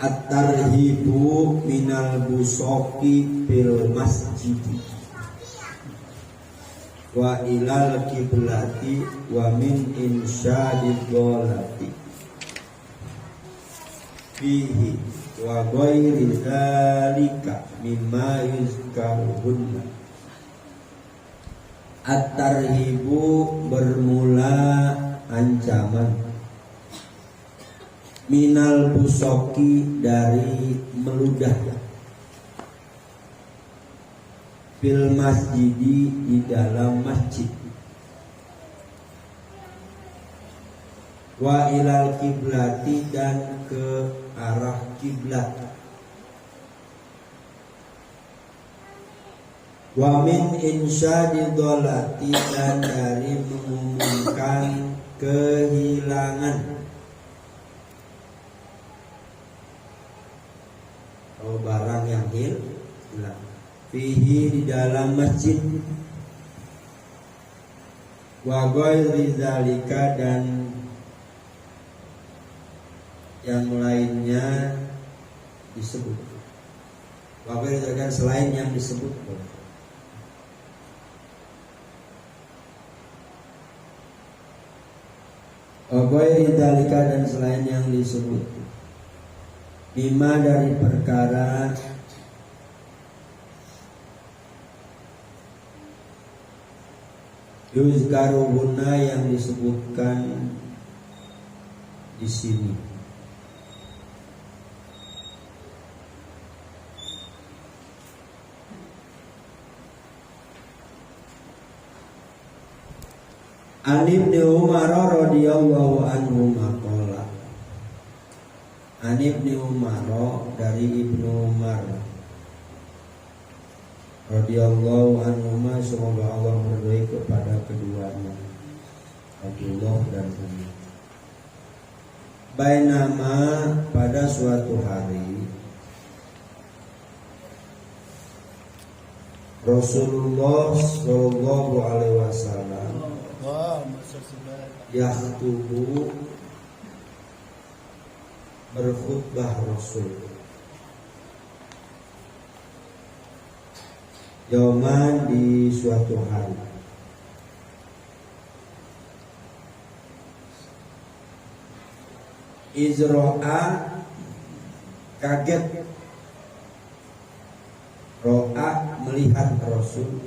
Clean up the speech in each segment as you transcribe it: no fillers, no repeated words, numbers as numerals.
At-tarhibu minal busoki fil masjid wa ilal kiblati wa min insyadid dolati fihi wa ghairi dzalika mimma yuzkaruhunna. At-tarhibu bermula ancaman, minal busoki dari meludah, fil masjidi di dalam masjid, wa ilal kiblati dan ke arah kiblat, wa min insyadi dholati dan dari mengumumkan kehilangan. Kalau barang yang hilang, fihi di dalam masjid, wa ghairi dzalika dan yang lainnya disebut, wa ghairi dzalika selain yang disebut. Wa ghairi dzalika dan selain yang disebut, bima dari perkara yuzkaruhuna yang disebutkan di sini. An Ibnu Umar radhiyallahu anhu maqala, An Ibnu Umar dari Ibnu Umar radhiyallahu anhu, semoga Allah meridhai kepada keduanya, Abdullah dan Umar. Bainama pada suatu hari Rasulullah sallallahu alaihi wasallam yaktubu berkhutbah Rasul yauman di suatu hari, izro'a kaget, ro'a melihat Rasul,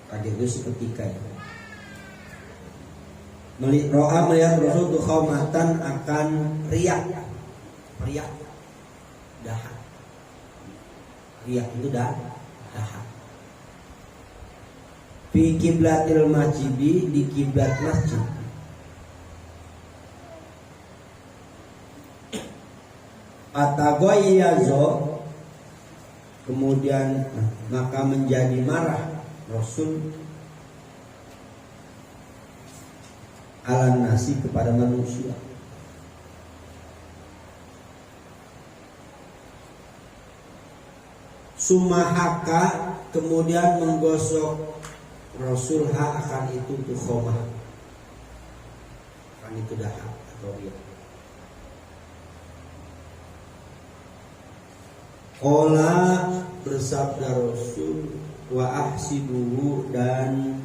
kaget itu seketika ya. Ro'a melihat Rasul tuh khaumatan akan riak, dahak. Riak itu dahak. Fi kiblatil masjidi di kiblat masjid. Atagoyazo kemudian maka menjadi marah Rasul ala nasi kepada manusia. Sumahaka kemudian menggosok Rasul akan itu tukhomah, akan itu dahak atau riak. Qala bersabda Rasul, wa ahsibuhu dan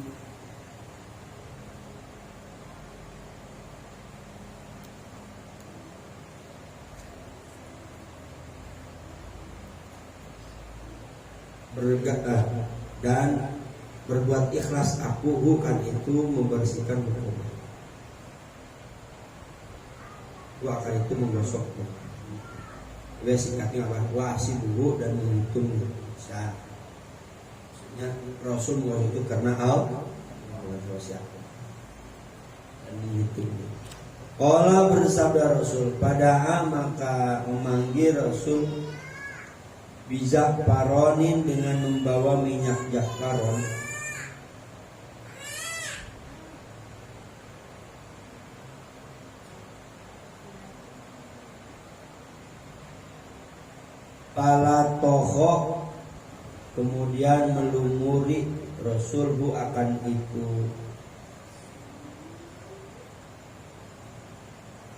dan berbuat ikhlas aku bukan itu membersihkan hukum. Wa akan itu menggosoknya. Dia singkatnya apa? Wa ahsibuhu dan menghitung. Maksudnya Rasul menggosok itu karena Allah siapa dan menghitung. Qala bersabda Rasul, pada maka memanggil Rasul bijak paronin dengan membawa minyak jakfaron. Pala toho, kemudian melumuri Rasul bu akan itu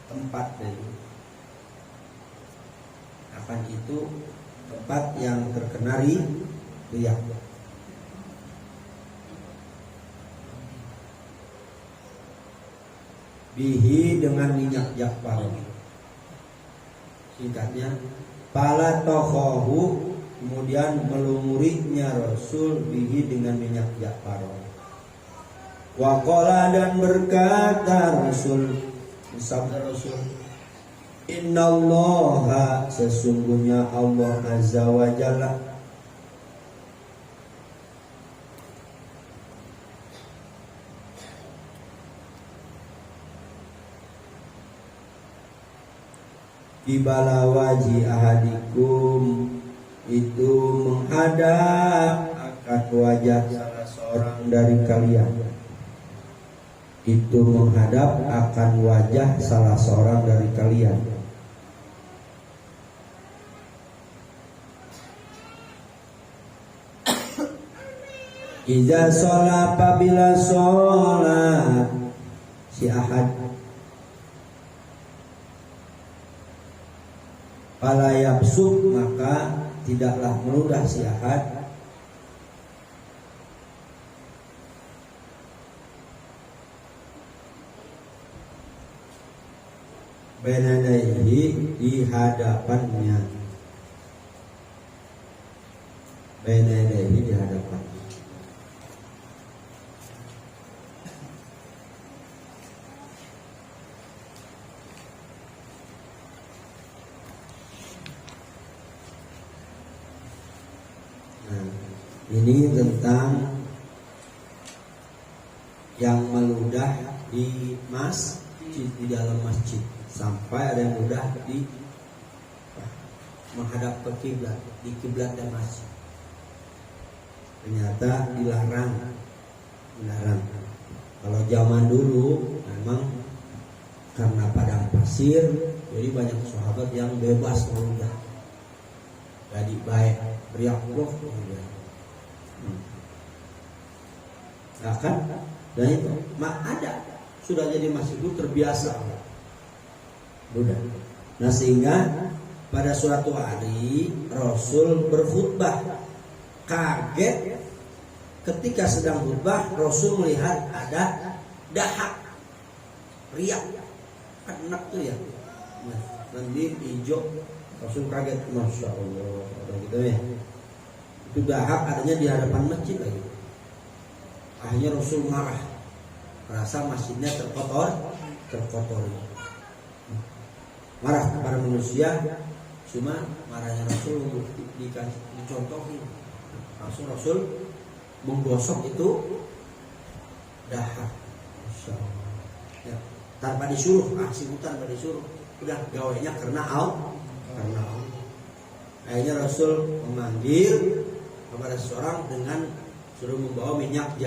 tempat dari akan itu tempat yang terkena riak. Bihi dengan minyak jakfaron. Singkatnya, pala tohohu, kemudian melumurinya Rasul bihi dengan minyak jakfaron. Waqala, dan berkata Rasul, sabda Rasul, innallaha, sesungguhnya Allah azza wa jalla qibala wajhi ahadikum, itu menghadap akan wajah salah seorang dari kalian. Itu menghadap akan wajah salah seorang dari kalian. Iza sholat, apabila sholat si ahad, fala yabsuk, maka tidaklah meludah si ahad benadaihi, di hadapannya, benadaihi, di hadapannya. Nah, ini tentang yang meludah di masjid, di dalam masjid. Sampai ada yang mudah di menghadap ke kiblat, di kiblat dan masjid. Ternyata dilarang. Kalau zaman dulu memang karena padang pasir, jadi banyak sahabat yang bebas meludah. Jadi baik beriak loh, kan? Dan itu ada sudah jadi masjid itu terbiasa. Udah. Nah, sehingga pada suatu hari Rasul berkhutbah, kaget ketika sedang khutbah Rasul melihat ada dahak riak, kan enak tuh ya. Nah, nanti hijau, Rasul kaget, masya Allah, gitu ya. Itu dahak adanya di hadapan masjid lagi. Akhirnya Rasul marah, merasa masjidnya terkotori. Marah kepada manusia, cuma marahnya Rasul dicontohin. Rasul menggosok itu dahak, ya, tanpa disuruh, tanpa disuruh, udah gawainya karena Allah. Akhirnya Rasul memanggil kepada seseorang dengan suruh membawa minyak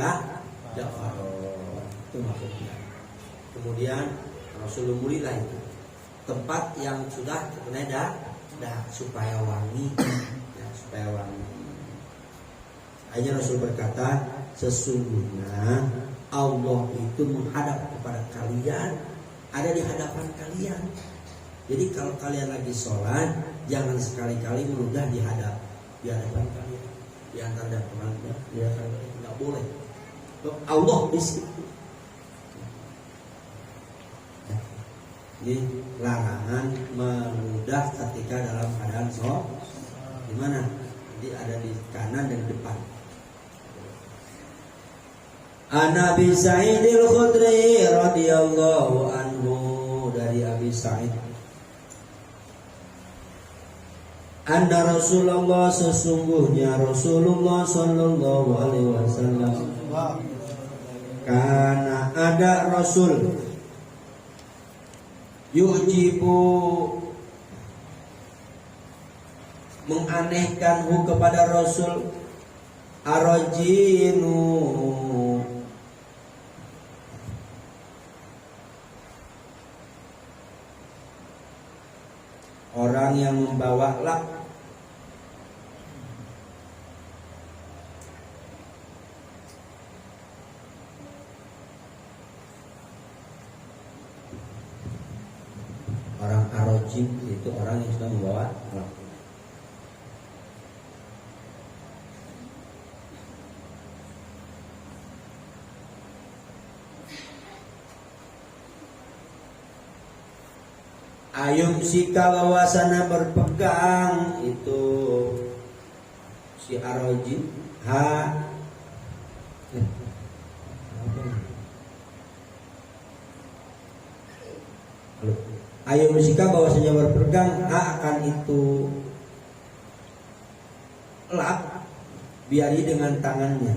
jakfaron, itu maksudnya. Kemudian Rasul lumurilah itu tempat yang sudah terkena dahak supaya wangi, ya, supaya wangi. Akhirnya Rasul berkata, sesungguhnya Allah itu menghadap kepada kalian, ada di hadapan kalian. Jadi kalau kalian lagi sholat, jangan sekali-kali meludah di hadapan kalian, di antara dan temannya, nggak boleh. Allah di situ. Ini larangan meludah ketika dalam keadaan sholat. Di mana? Jadi ada di kanan dan depan. An Abi Sa'id al-Khudri radhiyallahu anhu, dari Abi Sa'id, anna Rasulullah, sesungguhnya Rasulullah sallallahu alaihi wasallam, karena ada Rasul yujibu menganehkan kepada Rasul arojinu orang yang membawa lak orang arojib itu orang yang sudah membawa lak. Ayum sika bahwasana berpegang itu si arojib ayum sika bahwasanya berpegang akan itu lak biari dengan tangannya.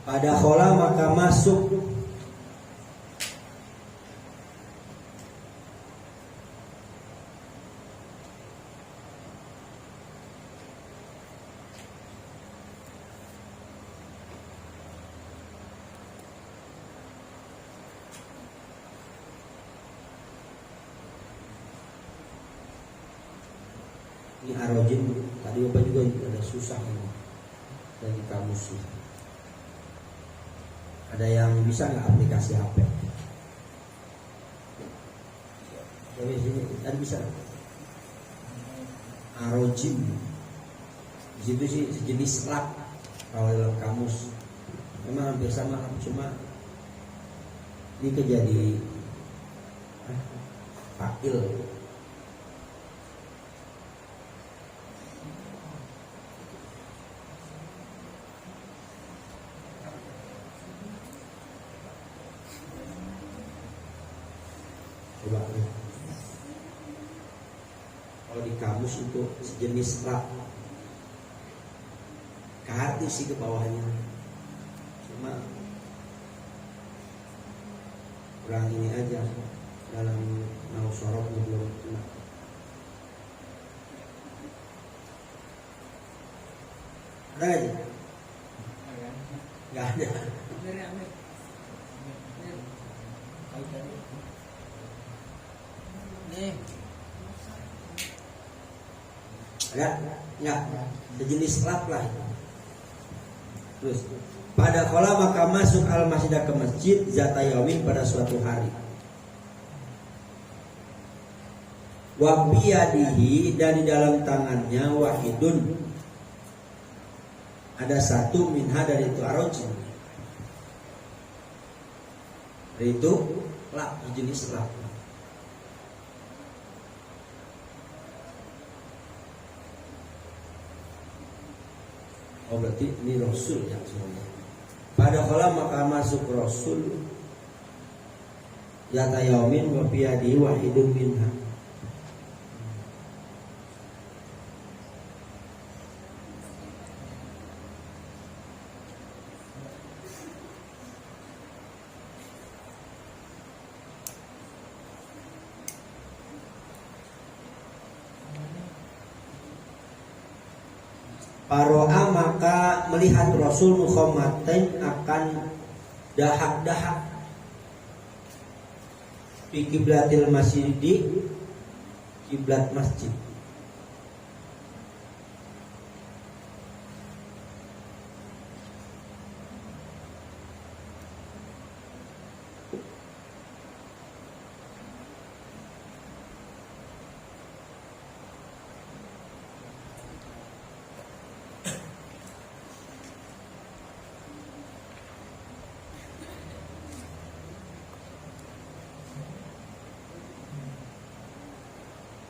Pada khola maka masuk ini arojin tadi Bapak juga ada susah ini dari kamus ini. Ada yang bisa nggak aplikasi HP? Jadi sini tadi bisa. Arojin, di situ sih sejenis lak kalau dalam kamus. Memang hampir sama, cuma ini kejadi fakil. Coba kalau di kamus itu sejenis lak kehati sih ke bawahnya, cuma kurang ini aja dalam mau sorot belum kena. Ada nggak sih? Nggak ada. Ada? Enggak. Sejenis lap lah. Terus pada khola maka masuk al-masjidah ke masjid zata yaumin pada suatu hari. Wa biyadihi dan di dalam tangannya wahidun ada satu minha dari itu arojin. Itu lap, jenis lap. Oh berarti ini Rasul yang semuanya. Pada kala maka masuk Rasul zata yaumin wa biyadihi wahidun minha. Paro'a maka melihat Rasul Muhammadin akan dahak-dahak di kiblatil masjid, di kiblat masjid.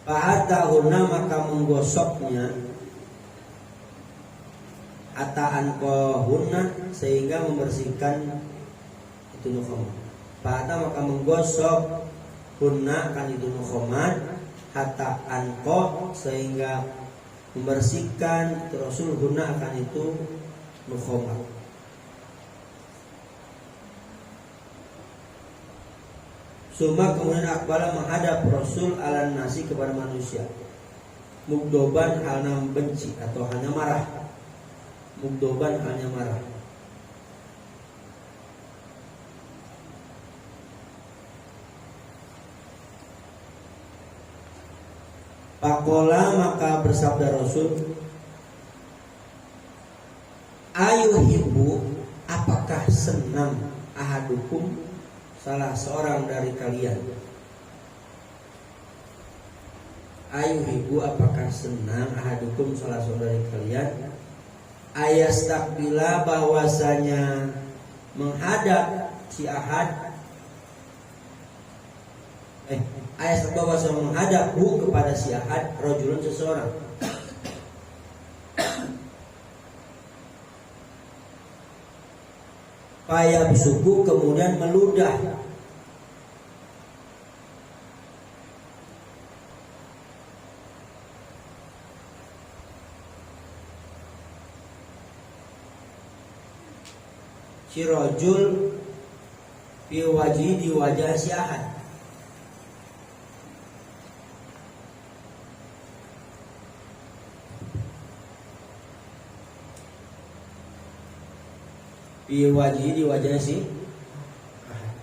Fa'atahuna maka menggosoknya hatta anqahunna sehingga membersihkan itu nukhomat. Fa'ata maka menggosok hunna kan itu nukhomat hatta anqah sehingga membersihkan Rasul hunna akan itu nukhomat. Suma kemudian akbala menghadap Rasul ala nasi kepada manusia. Mugdoban halnya benci atau hanya marah. Mugdoban hanya marah. Pakola maka bersabda Rasul, ayuhibbu apakah senang ahadukum salah seorang dari kalian. Ayuhibbu apakah senang ahadukum salah seorang dari kalian ayastakbila bahwasanya menghadap si ahad ayastakbila bahwasanya menghadap kepada si ahad rajulun seseorang. Payah suku kemudian meludah si rajul fi wajhi di wajah si ahad. Fi wajhi di wajah si ahad.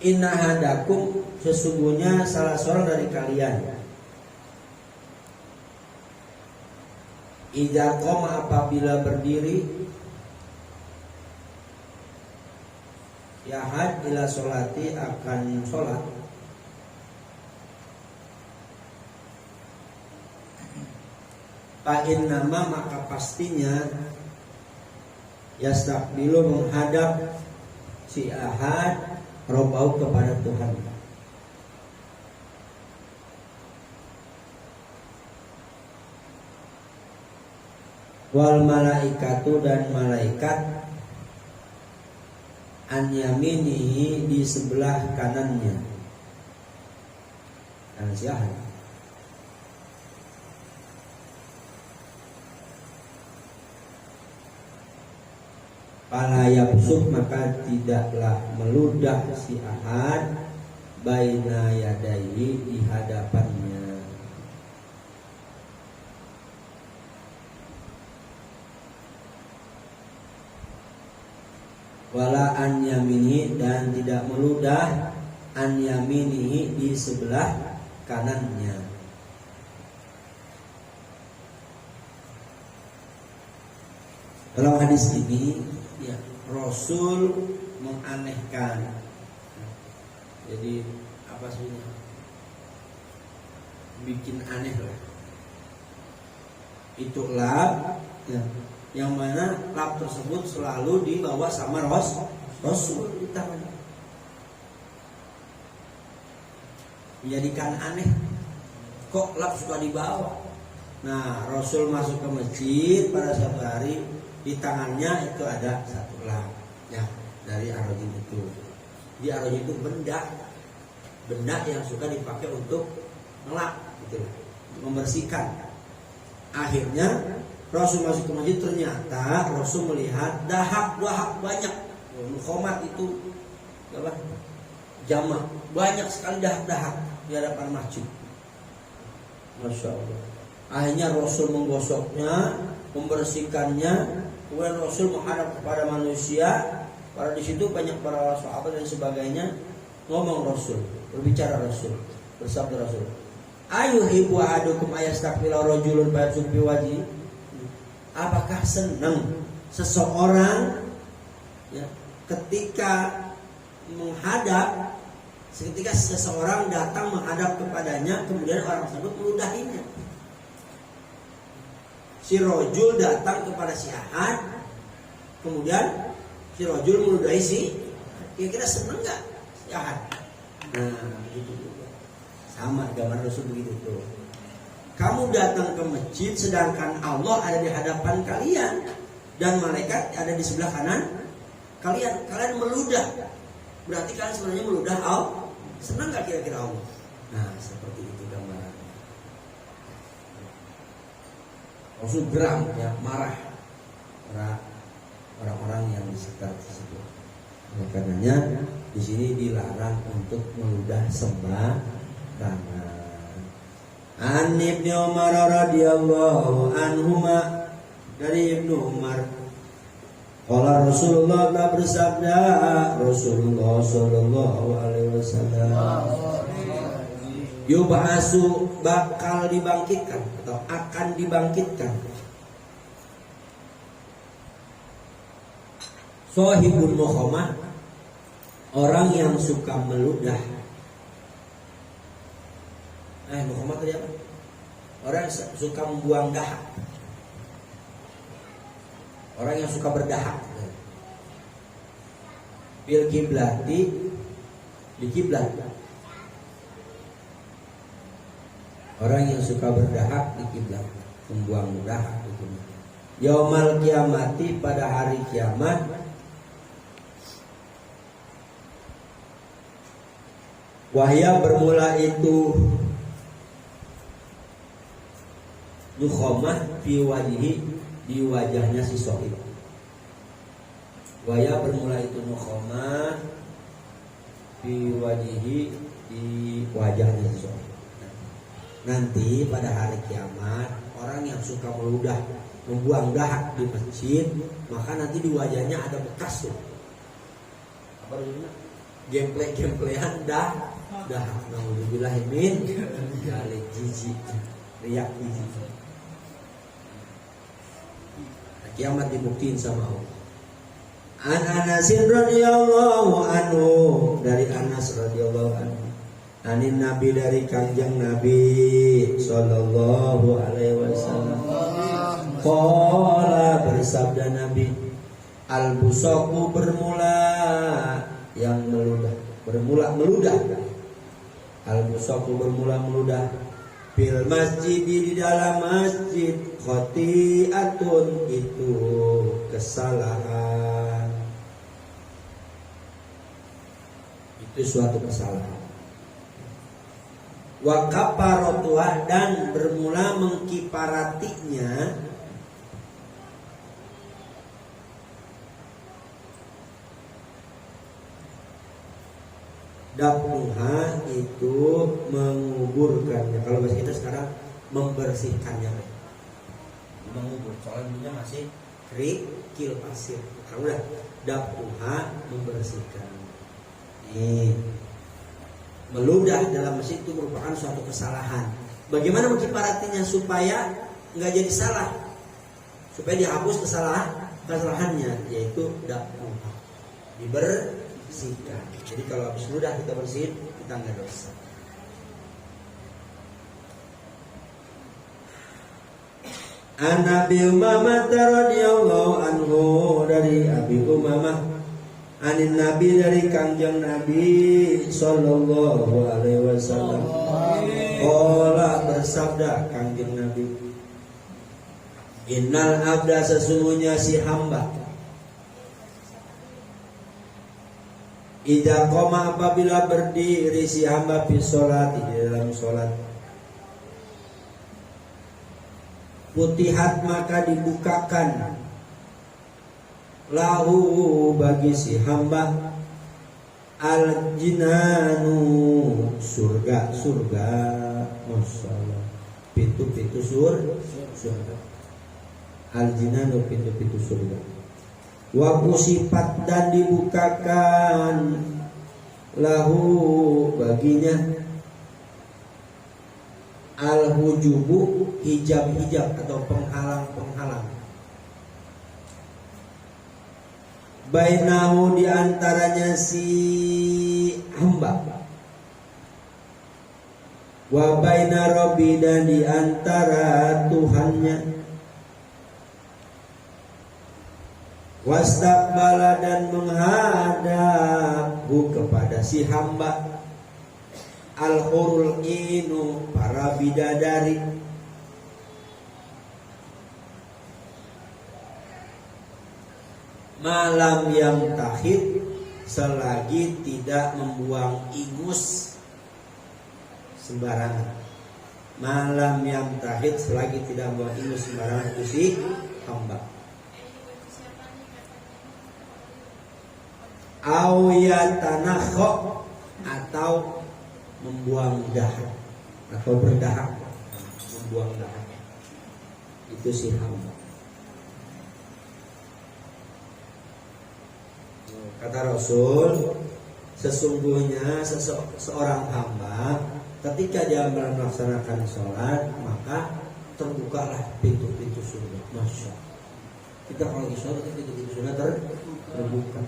Inna hadakum sesungguhnya salah seorang dari kalian idza qama apabila berdiri yahad ila sholati akan sholat fa'in nama maka pastinya yastakbilu menghadap si ahad robbau kepada Tuhan. Wal malaikatu dan malaikat an yaminihi di sebelah kanannya dan si ahad. Fala yabsuk maka tidaklah meludah si ahad baina yadaihi di hadapannya. Wala an yaminihi dan tidak meludah an yaminihi di sebelah kanannya. Dalam hadis ini ya, Rasul menganehkan. Jadi apa sih? Bikin aneh lah. Itu lab ya, yang mana lab tersebut selalu dibawa sama Rasul di tangannya. Menjadikan aneh. Kok lab suka dibawa? Nah, Rasul masuk ke masjid pada suatu hari, di tangannya itu ada satu lap ya dari arojin itu. Di arojin itu benda yang suka dipakai untuk ngelap gitu, membersihkan. Akhirnya Rasul masuk ke masjid, ternyata Rasul melihat dahak banyak. Khomat itu apa? Jamak banyak sekali dahak di hadapan masjid. Masya Allah. Akhirnya Rasul menggosoknya, membersihkannya. Kemudian Rasul menghadap kepada manusia. Pada di situ banyak para sahabat dan sebagainya. Ngomong Rasul, berbicara Rasul, bersabda Rasul, ayuhibbu ahadukum ayastakbila rajulun fayabsuq fi wajhi. Apakah senang seseorang ya, ketika seseorang datang menghadap kepadanya, kemudian orang tersebut meludahinya. Si rajul datang kepada si ahad, kemudian si rajul meludahi si, kira-kira senang nggak si ahad? Nah, itu juga sama gambar Rasul begitu tuh. Kamu datang ke masjid sedangkan Allah ada di hadapan kalian. dan malaikat ada di sebelah kanan kalian. Kalian meludah, berarti kalian sebenarnya meludah Allah. Senang gak kira-kira Allah? Nah seperti itu gambaran. Rasul geram ya, marah para orang-orang yang di sekitar tersebut. Oleh karenanya di sini dilarang untuk meludah sembarangan. An Ibnu Umar radhiyallahu anhuma, dari Ibnu Umar, qala Rasulullah telah bersabda, Rasulullah sallallahu alaihi wasallam, yub'asu, bakal dibangkitkan atau akan dibangkitkan, shahibun nukhamah, orang yang suka meludah. Nukhamah tadi apa? Orang yang suka membuang dahak, orang yang suka berdahak. Bil kiblati, di kiblat. Orang yang suka berdahak di kiblat, membuang dahak di kiblat. Yaumal kiamati, pada hari kiamat. Wahya, bermula itu nukhamah fi wajhi, di wajahnya si sohib. Wahya, bermula itu nukhamah fi wajhi, di wajahnya si sohib. Nanti pada hari kiamat, orang yang suka meludah, membuang dahak di masjid, maka nanti di wajahnya ada bekas tuh. Apa namanya? Gemple-gemplean dahak. Naudzubillah min dzalik, jijik, riak jijik. Kiamat dibuktiin sama Allah. An Anas radhiyallahu anhu, dari Anas radhiyallahu anhu, anin Nabi, dari kanjeng Nabi sallallahu alaihi wasallam, qala, bersabda Nabi, al busaku, bermula yang meludah, bermula meludah, al busaku, bermula meludah, fil masjid, di dalam masjid, khoti'atun, itu kesalahan, itu suatu kesalahan. Wa kafaratuha, dan bermula mengkiparatinya, dafnuha, itu menguburkannya. Kalau bahasa kita sekarang membersihkannya, mengubur. Soalnya dulunya masih kerikil pasir. Kalau udah dafnuha, membersihkan. Meludah dalam masjid itu merupakan suatu kesalahan. Bagaimana mengkiparatinya supaya nggak jadi salah, supaya dihapus kesalahannya, yaitu dafnuha, dibersihkan. Jadi kalau habis ludah kita bersihin, kita nggak dosa. An Abi Umamah radhiyallahu anhu, dari Abi Umamah, anin Nabi, dari kanjeng Nabi sallallahu alaihi wasallam, qala, bersabda kanjeng Nabi, innal abda, sesungguhnya si hamba, idza qama, apabila berdiri si hamba, fi sholati, di dalam sholat, futihat, maka dibukakan, lahu, bagi si hamba, al jinanu, surga, masyaallah, pintu-pintu surga, al jinanu, pintu-pintu surga. Wa kusifat, dan dibukakan, lahu, baginya, al hujubu, hijab-hijab atau penghalang-penghalang, bainahu, di antaranya si hamba, wa baina rabbi, dan di antara Tuhannya, wastaqbala, dan menghadapku, kepada si hamba, al-hurul inu, para bidadari, malam yang tahid, selagi tidak membuang ingus sembarangan. Malam yang tahid, selagi tidak membuang ingus sembarangan itu si hamba. Awiyatanakho, atau membuang dahak atau berdahak, membuang dahak, itu si hamba. Kata Rasul, sesungguhnya seorang hamba ketika dia melaksanakan sholat, maka terbukalah pintu-pintu surga. Masya Allah. Kita kalau lagi sholat, pintu-pintu surga terbuka.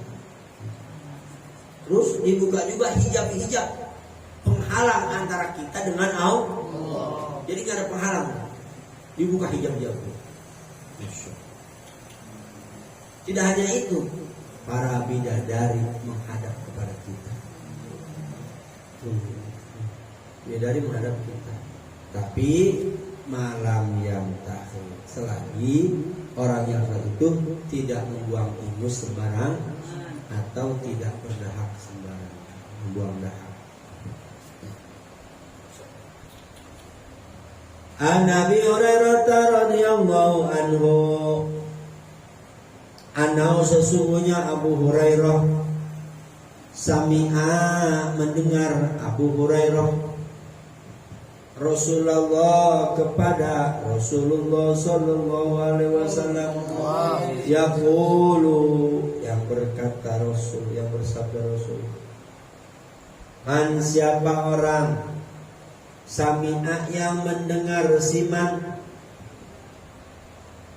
Terus dibuka juga hijab-hijab penghalang antara kita dengan Allah. Jadi gak ada penghalang. Dibuka hijab-hijab. Masya Allah. Tidak hanya itu, para bidadari menghadap kepada kita. Bidadari menghadap kita. Tapi malam yang tahid, selagi orang yang saat itu tidak membuang ingus sembarang atau tidak berdahak sembarang, membuang dahak. An Abi Hurairah radhiyallahu anhu, anau sesungguhnya Abu Hurairah, sami'a mendengar Abu Hurairah Rasulullah kepada Rasulullah sallallahu alaihi wasallam yaqulu, yang berkata Rasul, yang bersabda Rasul, man, siapa orang, sami'a yang mendengar, siman,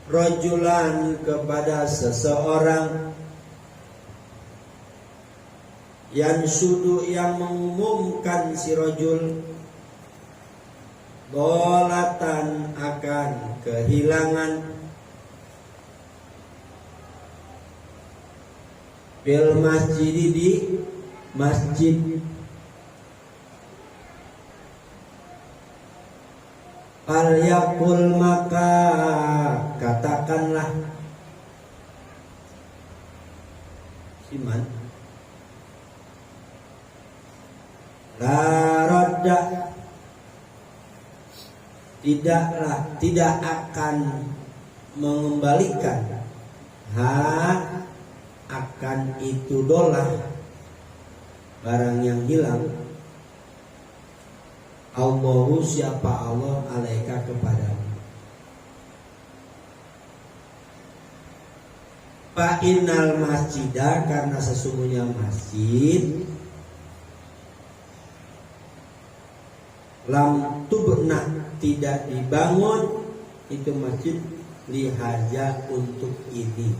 rajulan kepada seseorang, yang sudu yang mengumumkan si rajul, dolatan akan kehilangan, bil masjid, di masjid, fal yakul, maka katakanlah, siman, la radda, tidak akan mengembalikan akan itu dolar, barang yang hilang, Allahu, siapa Allah, alaika kepadamu. Fa innal masjidah, karena sesungguhnya masjid, lam tubna, tidak dibangun itu masjid, lihaja, untuk ini,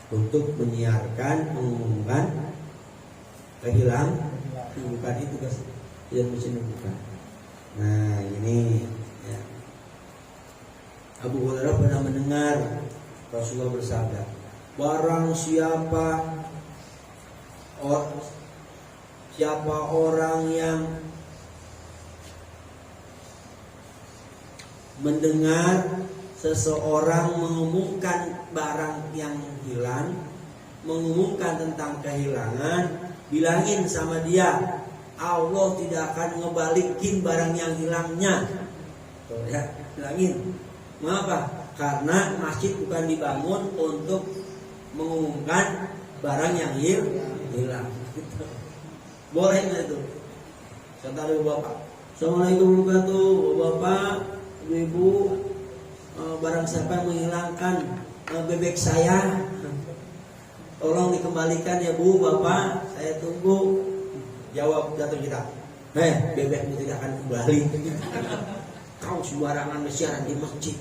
untuk menyiarkan, mengumumkan kehilangan, bukan itu guys, tidak mesti bukan. Nah ini ya. Abu Hurairah pernah mendengar Rasulullah bersabda, barang siapa orang yang mendengar seseorang mengumumkan barang yang hilang, mengumumkan tentang kehilangan, bilangin sama dia, Allah tidak akan ngebalikin barang yang hilangnya. Tuh ya, bilangin. Mengapa? Karena masjid bukan dibangun untuk mengumumkan barang yang hilang. Boleh nggak itu? Contoh dari Bapak. Assalamualaikum warahmatullahi wabarakatuh. Ibu, barang siapa yang menghilangkan bebek saya, tolong dikembalikan ya Bu, Bapak, saya tunggu. Jawab datang kita, bebekmu tidak akan kembali. Kau sembarangan siaran di masjid.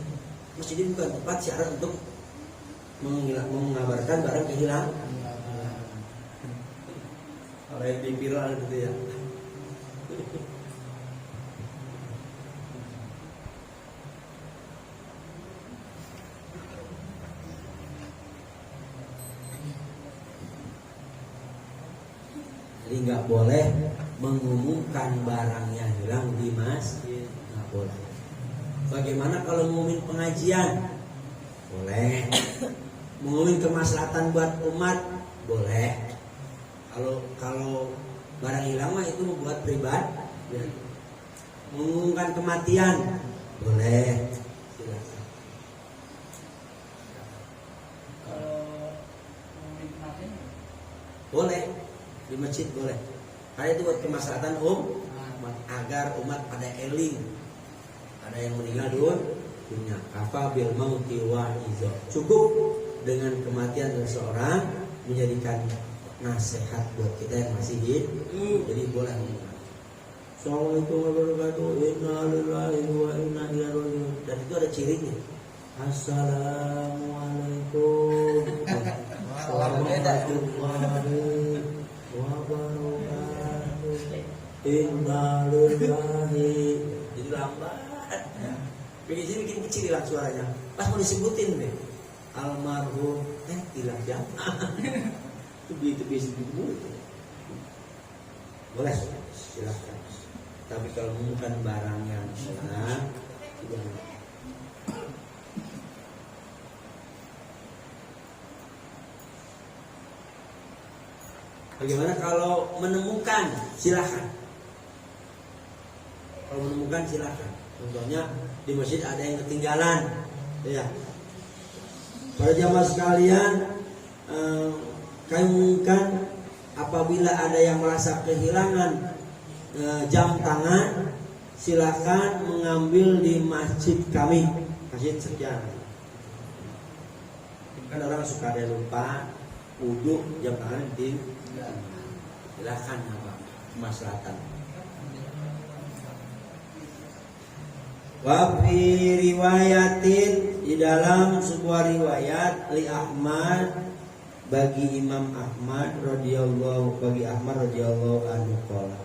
Masjid ini bukan tempat siaran untuk mengabarkan barang kehilangan. Orang yang viral gitu ya. Jadi nggak boleh mengumumkan barang yang hilang di masjid, nggak boleh. Bagaimana kalau ngumumin pengajian? Boleh. mengumumkan kemaslahatan buat umat boleh. Kalau barang hilang mah itu buat pribadi. Mengumumkan kematian boleh. Silakan. Boleh di masjid boleh. Karena itu buat kemaslahatan agar umat pada eling. Ada yang meninggal dunia. Kafa bil mauti wa izo. Cukup dengan kematian seseorang menjadikan nasihat buat kita yang masih hidup. Jadi boleh. Assalamualaikum warahmatullahi wabarakatuh. Inna lillahi wa inna ilaihi raji'un. Dan itu ada cirinya. Assalamualaikum warahmatullahi wabarakatuh. Inna lillahi. Jadi lambat. Bikin kecil hilang suaranya. Pas mau disebutin deh. Almarhum hilang jam. Itu bisa dibuat. Boleh, silakan. Tapi kalau bukan barang yang hilang, jangan. Bagaimana kalau menemukan? Silakan. Kalau menemukan silakan. Contohnya di masjid ada yang ketinggalan, ya. Para jamaah sekalian, kaimukan apabila ada yang merasa kehilangan jam tangan, silakan mengambil di masjid kami, masjid sekian. Kan orang suka ada lupa, wudhu jam tangan di silakan apa kemaslahatan. Wa fi riwayatin, di dalam sebuah riwayat li Ahmad, bagi Imam Ahmad radhiyallahu anhu qala.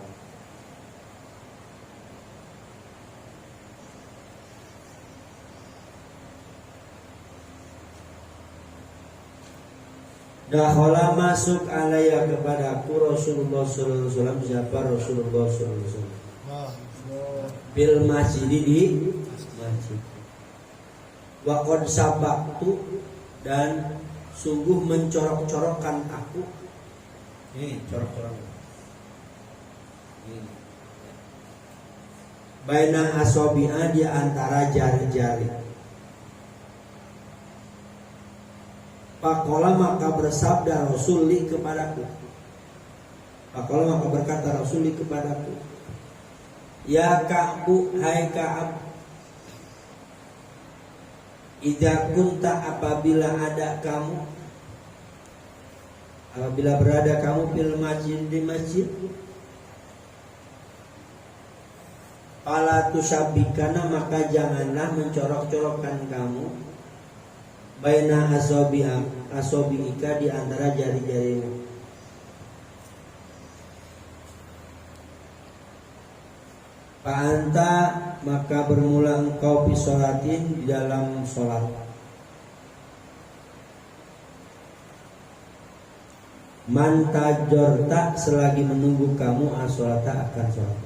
Dakhala masuk alaiya kepadaku Rasulullah sallallahu alaihi wasallam. Siapa Rasulullah sallallahu alaihi wasallam? Bil masjid, di masjid. Wa qad sabaqtu, dan sungguh mencorok-corokkan aku. Ini corok-corok. Ini. Baina asabi'a, di antara jari-jari. Faqala, maka bersabda Rasul li kepadaku. Faqala, maka berkata Rasul li kepadaku. Ya Ka'bu, hai Ka'ab, idza kunta, apabila berada kamu fil masjid, di masjid, fala tusabbikana, maka janganlah mencorok-corokkan kamu, baina asabi'ika, di antara jari-jarimu. Fa'anta, maka bermula engkau fi sholatin, di dalam sholat. Man tajorta, selagi menunggu kamu as-sholata, akan sholat.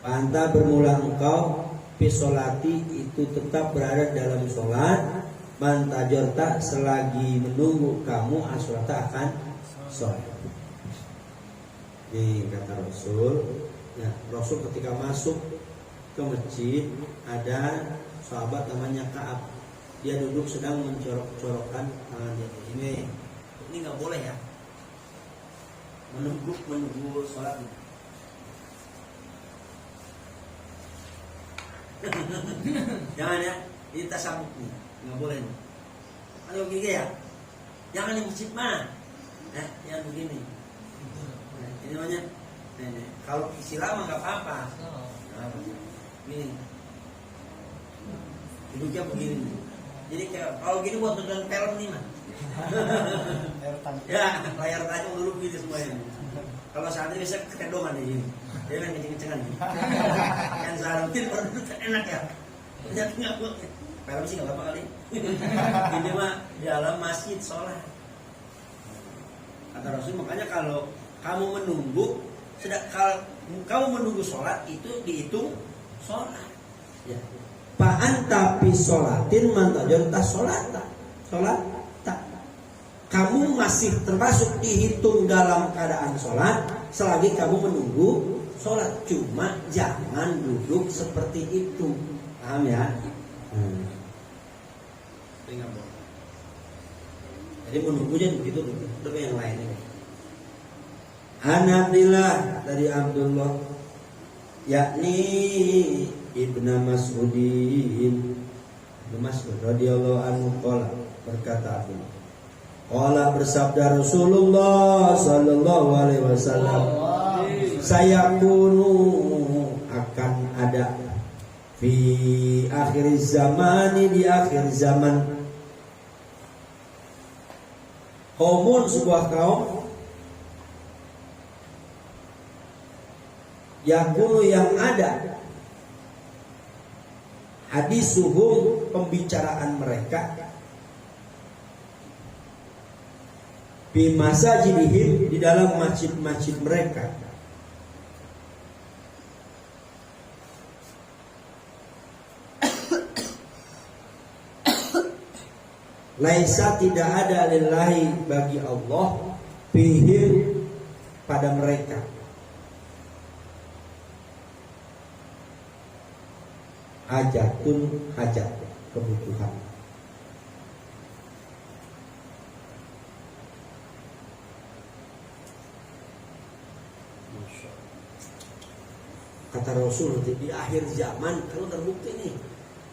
Fa'anta, bermula engkau fi sholati, itu tetap berada dalam sholat. Man tajorta, selagi menunggu kamu as-sholata, akan sholat. Ini kata Rasul. Ya, Rasul ketika masuk ke masjid, ada sahabat namanya Ka'ab. Dia duduk sedang mencorok-corokkan tangannya. Ini nggak boleh ya, menunggu sholat. Jangan ya, ini tasabuk nih, nggak boleh nih. Ayo gini ya, jangan di masjid mah, yang begini. Ini namanya. Kalau sila mah nggak apa-apa. Ini duduknya begini. Jadi kalau gini buat nonton film nih mah. Ya, layar tajam dulu begini semuanya. Kalau saat ini bisa ketendongan di sini. Dia kan kenceng-kencengan. Yang sarantin baru enak ya. Ternyata nggak boleh. Film sih nggak apa-apa kali. Ini mah di dalam masjid sholat. Kata Rasul, makanya kalau kamu menunggu, kalau kamu menunggu sholat, itu dihitung sholat. Ya. Pa'an tapi sholatin mantajon tas sholat. sholat? Tak. Kamu masih termasuk dihitung dalam keadaan sholat selagi kamu menunggu sholat. Cuma jangan duduk seperti itu. Paham ya? Jadi menunggunya begitu duduk. Tapi yang lainnya. An Abdillah dari Abdullah, yakni Ibnu Mas'udin. Ibnu Mas'ud radhiyallahu anhu qala, berkata Abdullah, qala bersabda Rasulullah sallallahu alaihi wasallam, sayakunu akan ada fi akhir zamani, di akhir zaman, qaumun, sebuah kaum, yakunu yang ada, hadisuhum pembicaraan mereka, bimasajidihim di dalam masjid-masjid mereka, laisa tidak ada lillahi bagi Allah, bihim pada mereka, hajatun hajat, kebutuhan. Kata Rasul nanti di akhir zaman, kalau terbukti nih,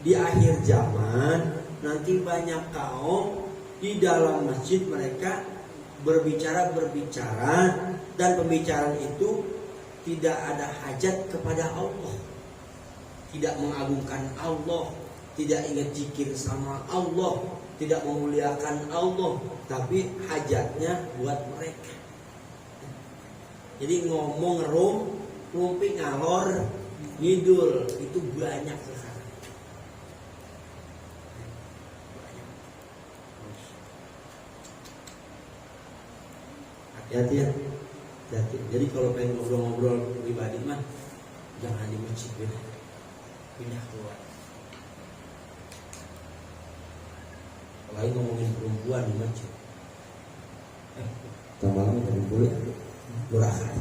di akhir zaman nanti banyak kaum di dalam masjid mereka berbicara dan pembicaraan itu tidak ada hajat kepada Allah, tidak mengagungkan Allah, tidak ingat zikir sama Allah, tidak memuliakan Allah, tapi hajatnya buat mereka. Jadi ngomong rumpi ngalor ngidul itu banyak sekarang. Hati-hati ya. Hati. Jadi kalau pengen ngobrol-ngobrol pribadi mah jangan di masjid, pindah keluar. Apalagi ngomongin perempuan di masjid. Tambah-tambah tadi boleh murahan.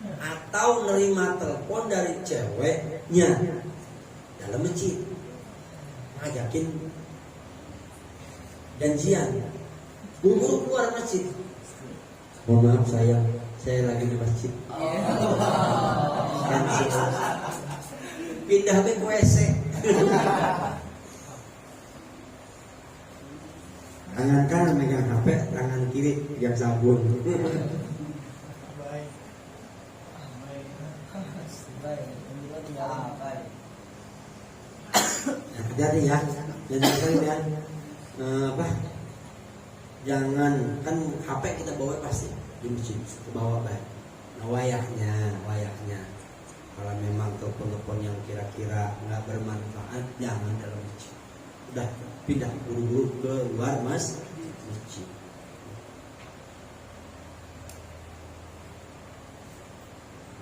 Atau nerima telepon dari ceweknya dalam masjid, ngajakin janjian, buru-buru keluar masjid. Mohon maaf saya lagi di masjid. Pindah ke WC. Tangan kanan megang HP, tangan kiri pegang sabun. Hati-hati ya, jangan jangan kan HP kita bawa pasti di masjid ke bawah baik. Nah wayahnya kalau memang telepon yang kira-kira nggak bermanfaat jangan dalam masjid. Udah pindah buru-buru ke luar masjid.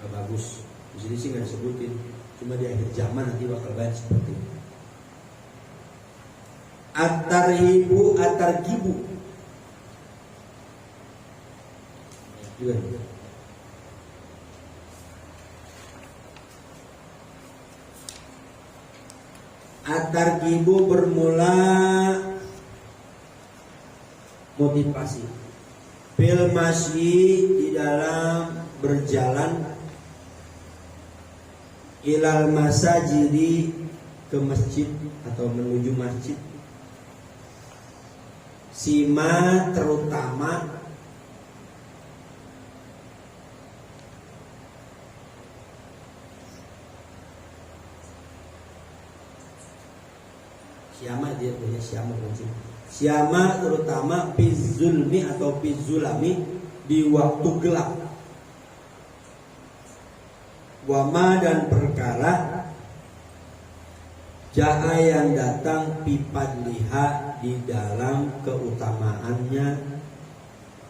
Gak bagus. Di sini sih nggak disebutin. Cuma di akhir zaman nanti bakal banyak seperti itu. Atargibu. Atargibu bermula motivasi. Bil masyi di dalam berjalan, ilal masajidi ke masjid atau menuju masjid. Sima terutama siama, dia punya siama kunci. Siama terutama bizulmi atau bizulami di waktu gelap. Wama dan perkara jaa yang datang pipat liha di dalam keutamaannya,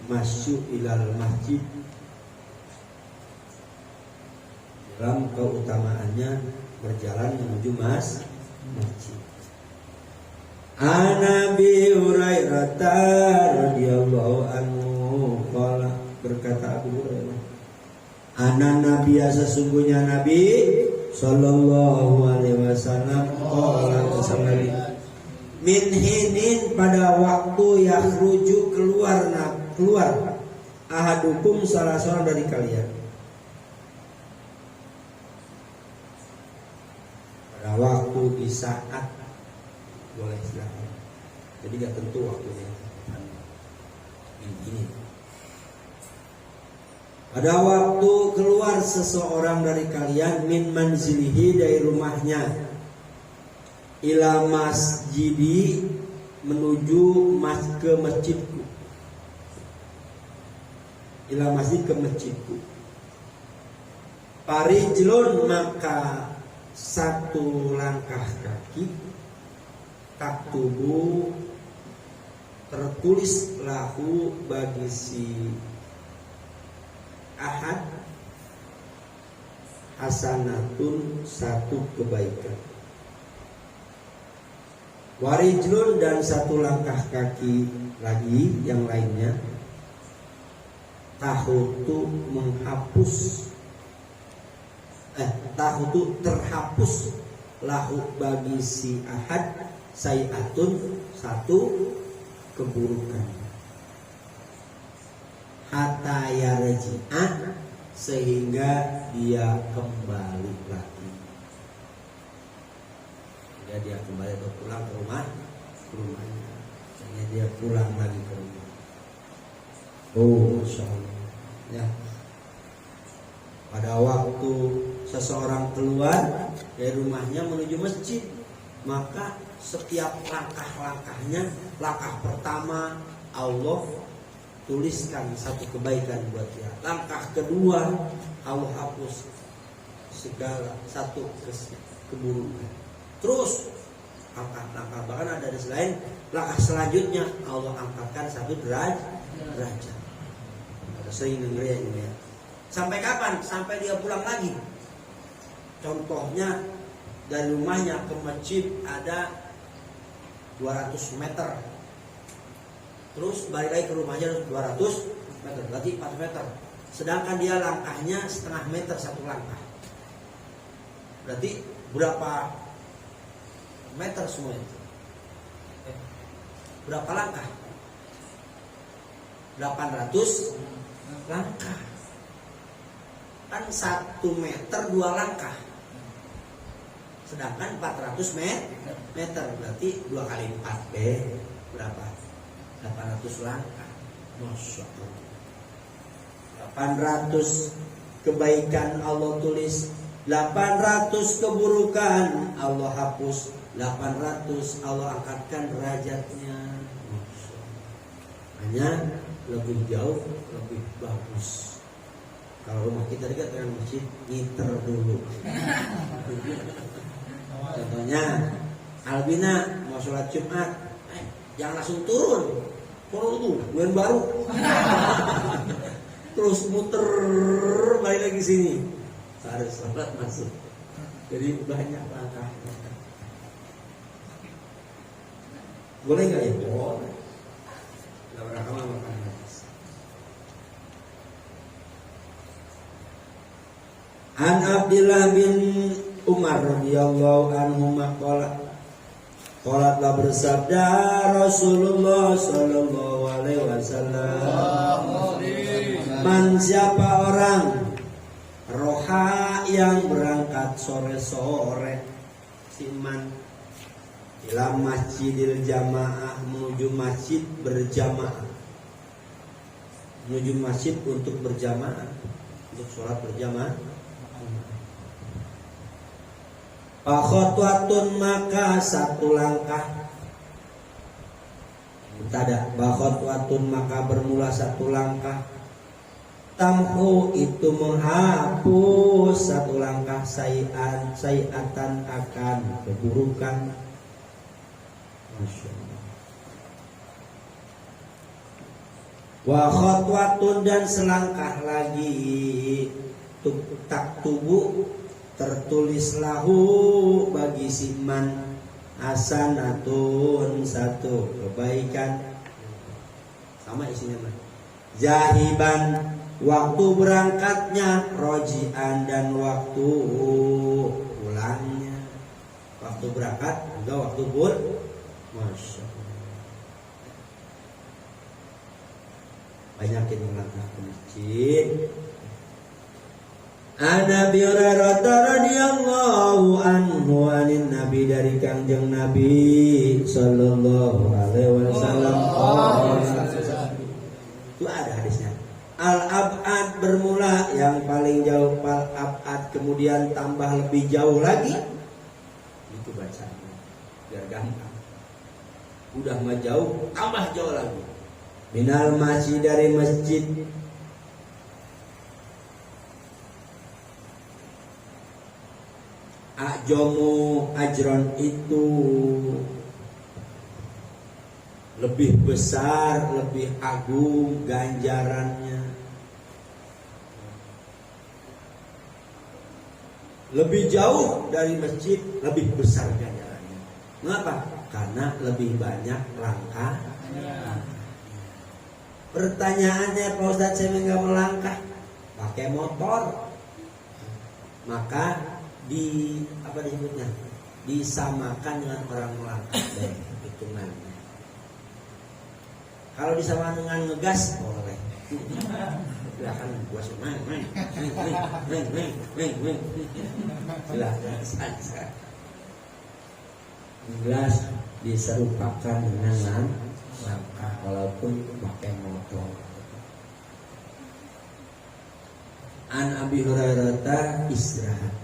masuk ilal masjid, dalam keutamaannya berjalan menuju masjid. Nabi Hurairah radhiyallahu anhu qala, berkata Abu Hurairah, Ana Nabi sesungguhnya Nabi sallallahu alaihi wasallam qala kesamali min hinin pada waktu yakhruju keluar ahadukum salah seorang dari kalian, pada waktu di saat, boleh silakan, jadi gak tentu waktunya ini. Pada waktu keluar seseorang dari kalian min manzilihi dari rumahnya ila masjidi menuju ke masjidku, ila masjid ke masjidku, parijlun maka satu langkah kaki, taktubu tertulis lahu bagi si ahad hasanatun satu kebaikan, warijlun dan satu langkah kaki lagi yang lainnya tahutu menghapus tahutu terhapus lahu bagi si ahad sayiatun satu keburukan, hatta yarji'a sehingga dia kembali lagi. Ya, dia kembali atau pulang ke rumahnya. Sehingga dia pulang lagi ke rumah. Oh, Masya Allah. Ya. Pada waktu seseorang keluar dari rumahnya menuju masjid, maka setiap langkah-langkahnya, langkah pertama Allah tuliskan satu kebaikan buat dia. Langkah kedua Allah hapus segala satu keburukan. Terus langkah bahkan ada di selain langkah selanjutnya Allah angkatkan satu derajat. Ada sering dengar ya. Sampai kapan? Sampai dia pulang lagi. Contohnya dari rumahnya ke masjid ada 200 meter. Terus balik lagi ke rumahnya 200 meter, berarti 4 meter. Sedangkan dia langkahnya setengah meter satu langkah. Berarti berapa meter semua itu? Berapa langkah? 800 langkah. Kan 1 meter 2 langkah. Sedangkan 400 meter berarti 2 kali 4 berapa? 800 langkah. Masya Allah. 800 kebaikan Allah tulis, 800 keburukan Allah hapus, 800 Allah angkatkan derajatnya. Hanya lebih jauh, lebih bagus. Kalau rumah kita dekat dengan masjid, ngiter dulu. Contohnya, Albina mau sholat Jumat, jangan langsung turun dulu, bulan baru. Terus muter balik lagi sini, harus sholat masuk. Jadi banyak langkah. Boleh nggak ya? Boleh. Nggak berakal makan hadis. An Abdillah bin Umar radhiyallahu anhu maqala telah bersabda Rasulullah sallallahu alaihi wasallam, man siapa orang roha yang berangkat sore-sore siman ila masjidil jamaah menuju masjid berjamaah, menuju masjid untuk berjamaah, untuk sholat berjamaah. Bakhotwatun maka satu langkah, tada bakhotwatun maka bermula satu langkah, tamhu itu menghapus satu langkah sayiatan akan keburukan. Masya Allah. Wa khotwatun dan selangkah lagi tak tubuh tertulis lahu bagi si man hasanatun satu kebaikan, sama isinya mah. Jahiban waktu berangkatnya, rojian dan waktu pulangnya. Waktu berangkat juga waktu masya Allah. Banyakin melangkah ke masjid. An Abi Hurairah radhiyallahu anhu anin Nabi, dari Kangjeng Nabi sallallahu alaihi wasallam. Itu ada hadisnya. Al-ab'ad bermula yang paling jauh, al-ab'ad kemudian tambah lebih jauh lagi. Itu bacanya biar gampang. Udah mah jauh, tambah jauh lagi. Minal masjid, dari masjid. Ajomu ajron itu lebih besar, lebih agung ganjarannya, lebih jauh dari masjid, lebih besar ganjarannya. Mengapa? Karena lebih banyak langkah. Pertanyaannya, Pak Ustadz, saya nggak melangkah, pakai motor, maka apa disebutnya, disamakan dengan orang melangkah deh hitungannya. Kalau disamakan dengan ngegas boleh. Silakan gua main. Silakan saja. Ngegas diserupakan dengan langkah walaupun pakai motor. An Abi Hurairah istirahat.